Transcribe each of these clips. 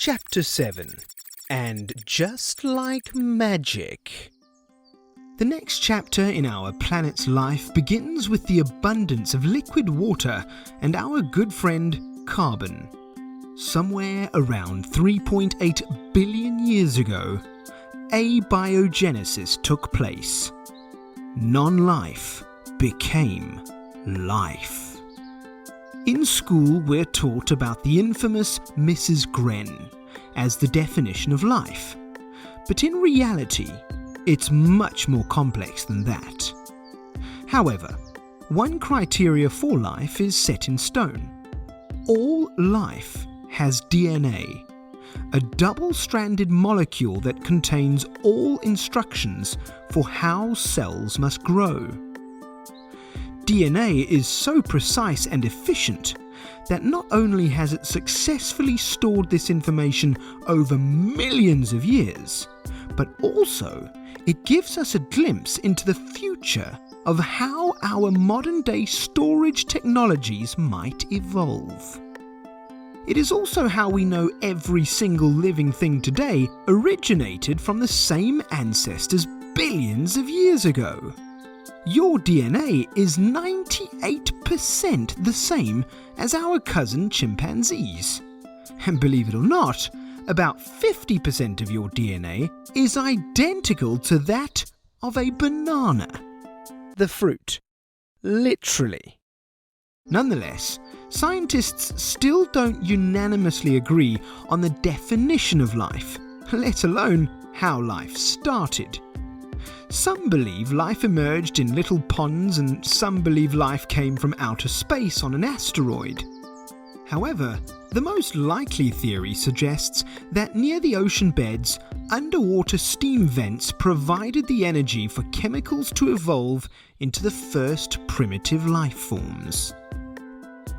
Chapter 7. And just like magic. The next chapter in our planet's life begins with the abundance of liquid water and our good friend carbon. Somewhere around 3.8 billion years ago, abiogenesis took place. Non-life became life. In school, we're taught about the infamous Mrs. Gren as the definition of life. But in reality, it's much more complex than that. However, one criteria for life is set in stone. All life has DNA, a double-stranded molecule that contains all instructions for how cells must grow. DNA is so precise and efficient that not only has it successfully stored this information over millions of years, but also it gives us a glimpse into the future of how our modern-day storage technologies might evolve. It is also how we know every single living thing today originated from the same ancestors billions of years ago. Your DNA is 98% the same as our cousin chimpanzees. And believe it or not, about 50% of your DNA is identical to that of a banana. The fruit. Literally. Nonetheless, scientists still don't unanimously agree on the definition of life, let alone how life started. Some believe life emerged in little ponds and some believe life came from outer space on an asteroid. However, the most likely theory suggests that near the ocean beds, underwater steam vents provided the energy for chemicals to evolve into the first primitive life forms.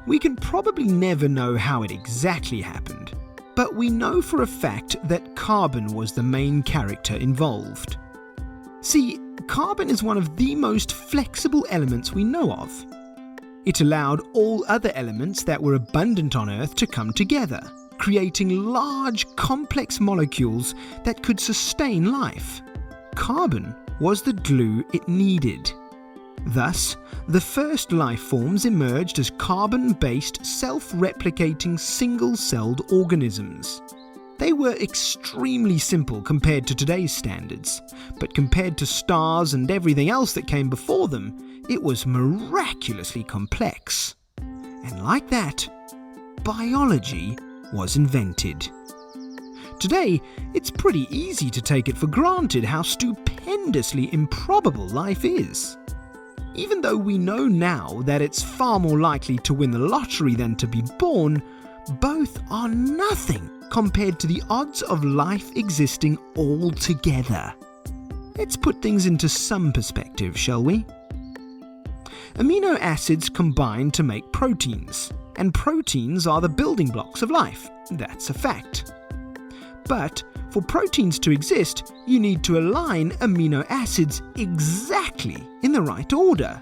We can probably never know how it exactly happened, but we know for a fact that carbon was the main character involved. See, carbon is one of the most flexible elements we know of. It allowed all other elements that were abundant on Earth to come together, creating large, complex molecules that could sustain life. Carbon was the glue it needed. Thus, the first life forms emerged as carbon-based, self-replicating, single-celled organisms. They were extremely simple compared to today's standards, but compared to stars and everything else that came before them, it was miraculously complex. And like that, biology was invented. Today, it's pretty easy to take it for granted how stupendously improbable life is. Even though we know now that it's far more likely to win the lottery than to be born, both are nothing compared to the odds of life existing altogether. Let's put things into some perspective, shall we? Amino acids combine to make proteins, and proteins are the building blocks of life. That's a fact. But for proteins to exist, you need to align amino acids exactly in the right order.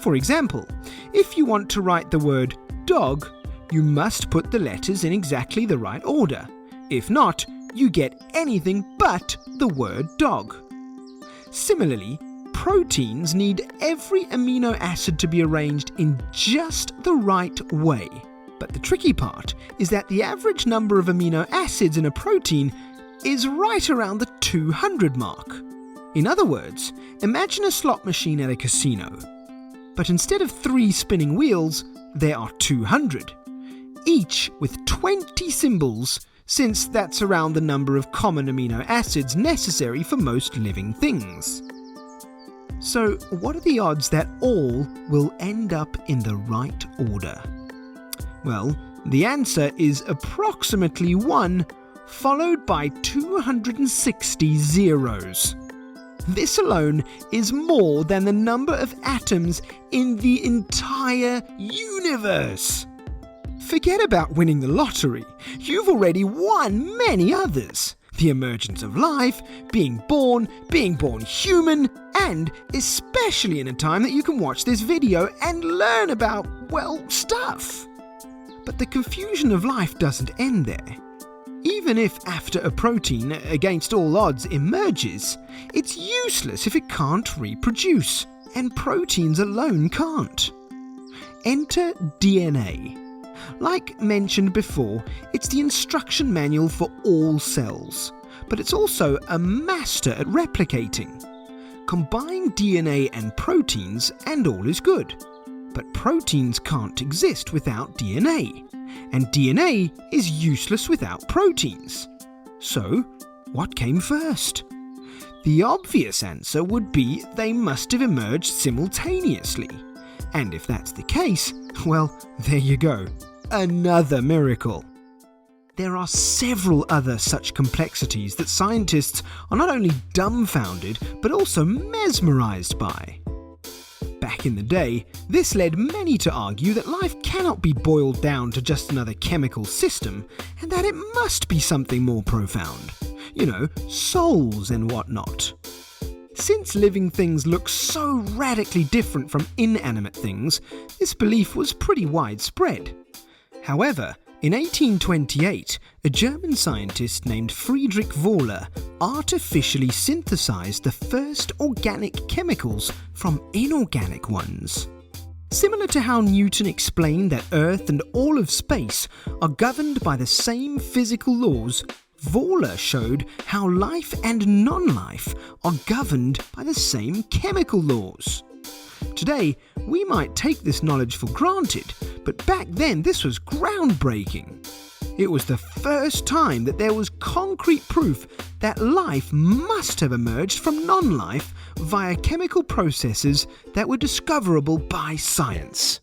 For example, if you want to write the word dog, you must put the letters in exactly the right order. If not, you get anything but the word dog. Similarly, proteins need every amino acid to be arranged in just the right way. But the tricky part is that the average number of amino acids in a protein is right around the 200 mark. In other words, imagine a slot machine at a casino. But instead of 3 spinning wheels, there are 200. Each with 20 symbols, since that's around the number of common amino acids necessary for most living things. So, what are the odds that all will end up in the right order? Well, the answer is approximately 1, followed by 260 zeros. This alone is more than the number of atoms in the entire universe. Forget about winning the lottery. You've already won many others. The emergence of life, being born human, and especially in a time that you can watch this video and learn about, well, stuff. But the confusion of life doesn't end there. even if after a protein, against all odds, emerges, it's useless if it can't reproduce, and proteins alone can't. Enter DNA. Like mentioned before, it's the instruction manual for all cells, but it's also a master at replicating. Combine DNA and proteins and all is good. But proteins can't exist without DNA, and DNA is useless without proteins. So, what came first? The obvious answer would be they must have emerged simultaneously. And if that's the case, well, there you go. Another miracle. There are several other such complexities that scientists are not only dumbfounded, but also mesmerized by. Back in the day, this led many to argue that life cannot be boiled down to just another chemical system, and that it must be something more profound. You know, souls and whatnot. Since living things look so radically different from inanimate things, this belief was pretty widespread. However, in 1828, a German scientist named Friedrich Wöhler artificially synthesized the first organic chemicals from inorganic ones. Similar to how Newton explained that Earth and all of space are governed by the same physical laws, Wöhler showed how life and non-life are governed by the same chemical laws. Today, we might take this knowledge for granted, but back then this was groundbreaking. It was the first time that there was concrete proof that life must have emerged from non-life via chemical processes that were discoverable by science.